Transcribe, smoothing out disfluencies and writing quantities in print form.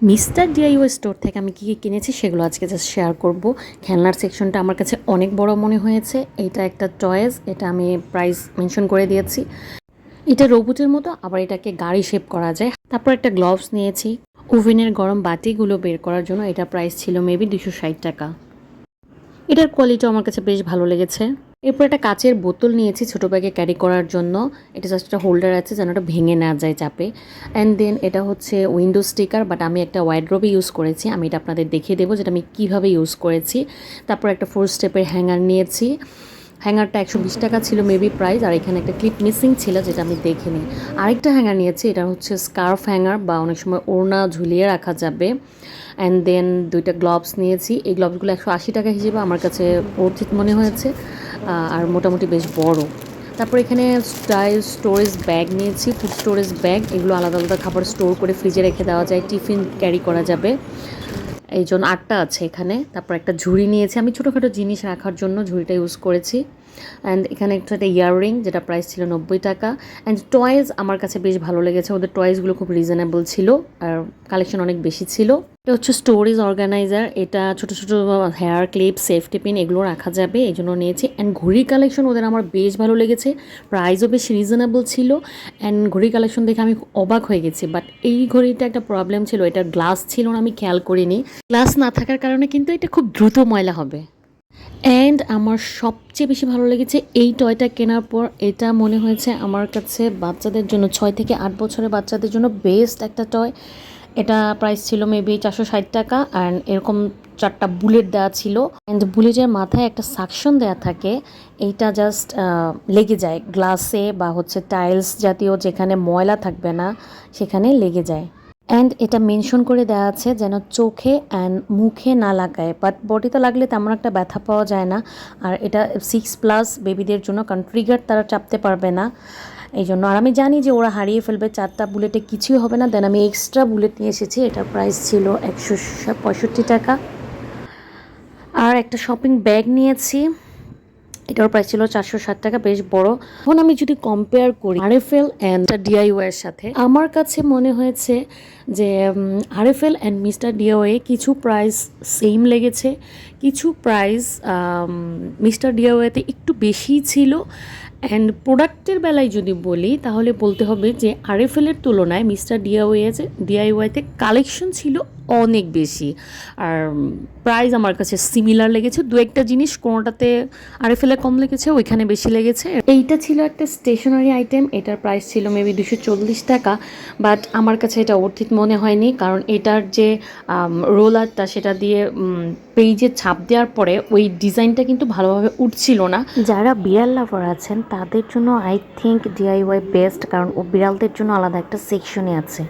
Mister DIY store থেকে আমি কী কী কিনেছি সেগুলো আজকে জাস্ট শেয়ার করব। খেলনার সেকশনটা আমার কাছে অনেক বড় মনে হয়েছে। এটা একটা টয়েস, এটা আমি প্রাইস মেনশন করে দিয়েছি। এটা রোবটের মতো, আবার এটাকে গাড়ি শেপ করা যায়। তারপর একটা গ্লোভস নিয়েছি ওভেনের গরম বাটিগুলো বের করার জন্য। এটা প্রাইস ছিল মেবি 260 টাকা। এটার কোয়ালিটিও আমার কাছে বেশ ভালো লেগেছে। এরপর একটা কাচের বোতল নিয়েছি ছোটো ব্যাগে ক্যারি করার জন্য। এটা জাস্ট একটা হোল্ডার আছে যেন ওটা ভেঙে না যায় চাপে। অ্যান্ড দেন এটা হচ্ছে উইন্ডো স্টিকার, বাট আমি একটা ওয়াইড্রোবে ইউজ করেছি। আমি এটা আপনাদের দেখিয়ে দেবো যেটা আমি কীভাবে ইউজ করেছি। তারপর একটা 4 স্টেপের হ্যাঙ্গার নিয়েছি। হ্যাঙ্গারটা 120 টাকা ছিল মেবি প্রাইস, আর এখানে একটা ক্লিপ মিসিং ছিল যেটা আমি দেখিনি। আরেকটা হ্যাঙ্গার নিয়েছি, এটা হচ্ছে স্কার্ফ হ্যাঙ্গার, বা অনেক সময় ওড়না ঝুলিয়ে রাখা যাবে। অ্যান্ড দেন দুইটা গ্লোভস নিয়েছি। এই গ্লোভসগুলো 180 টাকা হিসেবে আমার কাছে অর্থিত মনে হয়েছে, আর মোটামুটি বেশ বড়। তারপর এখানে স্টোরেজ ব্যাগ নিয়েছি, ফুড স্টোরেজ ব্যাগ। এগুলো আলাদা আলাদা খাবার স্টোর করে ফ্রিজে রেখে দেওয়া যায়, টিফিন ক্যারি করা যাবে। এই জন্য 8টা আছে এখানে। তারপর একটা ঝুড়ি নিয়েছি, আমি ছোটোখাটো জিনিস রাখার জন্য ঝুড়িটা ইউজ করেছি। অ্যান্ড এখানে একটা ইয়াররিং, যেটা প্রাইস ছিল 90 টাকা। অ্যান্ড টয়েস আমার কাছে বেশ ভালো লেগেছে, ওদের টয়েসগুলো খুব রিজনেবল ছিল আর কালেকশন অনেক বেশি ছিল। এটা হচ্ছে স্টোরেজ অর্গানাইজার, এটা ছোটো ছোটো হেয়ার ক্লিপ, সেফটি পিন এগুলো রাখা যাবে, এই জন্য নিয়েছি। অ্যান্ড ঘড়ির কালেকশন ওদের আমার বেশ ভালো লেগেছে, প্রাইসও বেশ রিজনেবল ছিল। অ্যান্ড ঘড়ির কালেকশন দেখে আমি অবাক হয়ে গেছি। বাট এই ঘড়িটা একটা প্রবলেম ছিল, এটার গ্লাস ছিল না, আমি খেয়াল করিনি। গ্লাস না থাকার কারণে কিন্তু এটা খুব দ্রুত ময়লা হবে। অ্যান্ড আমার সবচেয়ে বেশি ভালো লেগেছে এই টয়টা কেনার পর, এটা মনে হয়েছে আমার কাছে বাচ্চাদের জন্য 6 থেকে 8 বছরের বাচ্চাদের জন্য বেস্ট একটা টয়। এটা প্রাইস ছিল মেবি 460 টাকা। অ্যান্ড এরকম 4টা বুলেট দেওয়া ছিল। অ্যান্ড বুলেটের মাথায় একটা সাকশন দেওয়া থাকে, এইটা জাস্ট লেগে যায় গ্লাসে বা হচ্ছে টাইলস জাতীয় যেখানে ময়লা থাকবে না সেখানে লেগে যায়। অ্যান্ড এটা মেনশন করে দেওয়া আছে যেন চোখে অ্যান্ড মুখে না লাগায়, বাট বডিতে লাগলে তেমন একটা ব্যথা পাওয়া যায় না। আর এটা 6+ বেবিদের জন্য, কারণ ট্রিগার তারা চাপতে পারবে না এই জন্য। আর আমি জানি যে ওরা হারিয়ে ফেলবে, 4টা বুলেটে কিছুই হবে না। দেন আমি এক্সট্রা বুলেট নিয়ে এসেছি, এটার প্রাইস ছিল 165 টাকা। আর একটা শপিং ব্যাগ নিয়েছি, এটার প্রাইস ছিল 460 টাকা, বেশ বড়। এখন আমি যদি কম্পেয়ার করি আরএফএল অ্যান্ড ডিআইওয়াই এর সাথে, আমার কাছে মনে হয়েছে যে আরএফএল অ্যান্ড মিস্টার ডিআইওয়াই কিছু প্রাইস সেম লেগেছে, কিছু প্রাইস মিস্টার ডিআইওয়াইতে একটু বেশিই ছিল। অ্যান্ড প্রোডাক্টের বেলায় যদি বলি তাহলে বলতে হবে যে আরএফএলের তুলনায় মিস্টার ডিআইওয়াইতে কালেকশন ছিল অনেক বেশি, আর প্রাইস আমার কাছে সিমিলার লেগেছে। দু একটা জিনিস কোনোটাতে আরএফএলে কম লেগেছে, ওইখানে বেশি লেগেছে। এইটা ছিল একটা স্টেশনারি আইটেম, এটার প্রাইস ছিল মেবি 240 টাকা, বাট আমার কাছে এটা অর্থিত মনে হয়নি, কারণ এটার যে রোলারটা সেটা দিয়ে পেজে ছাপ দেওয়ার পরে ওই ডিজাইনটা কিন্তু ভালোভাবে উঠছিল না। যারা বিড়াল লাভার আছেন তাদের জন্য আই থিঙ্ক ডিআইওয়াই বেস্ট, কারণ ও বিড়ালদের জন্য আলাদা একটা সেকশনে আছে।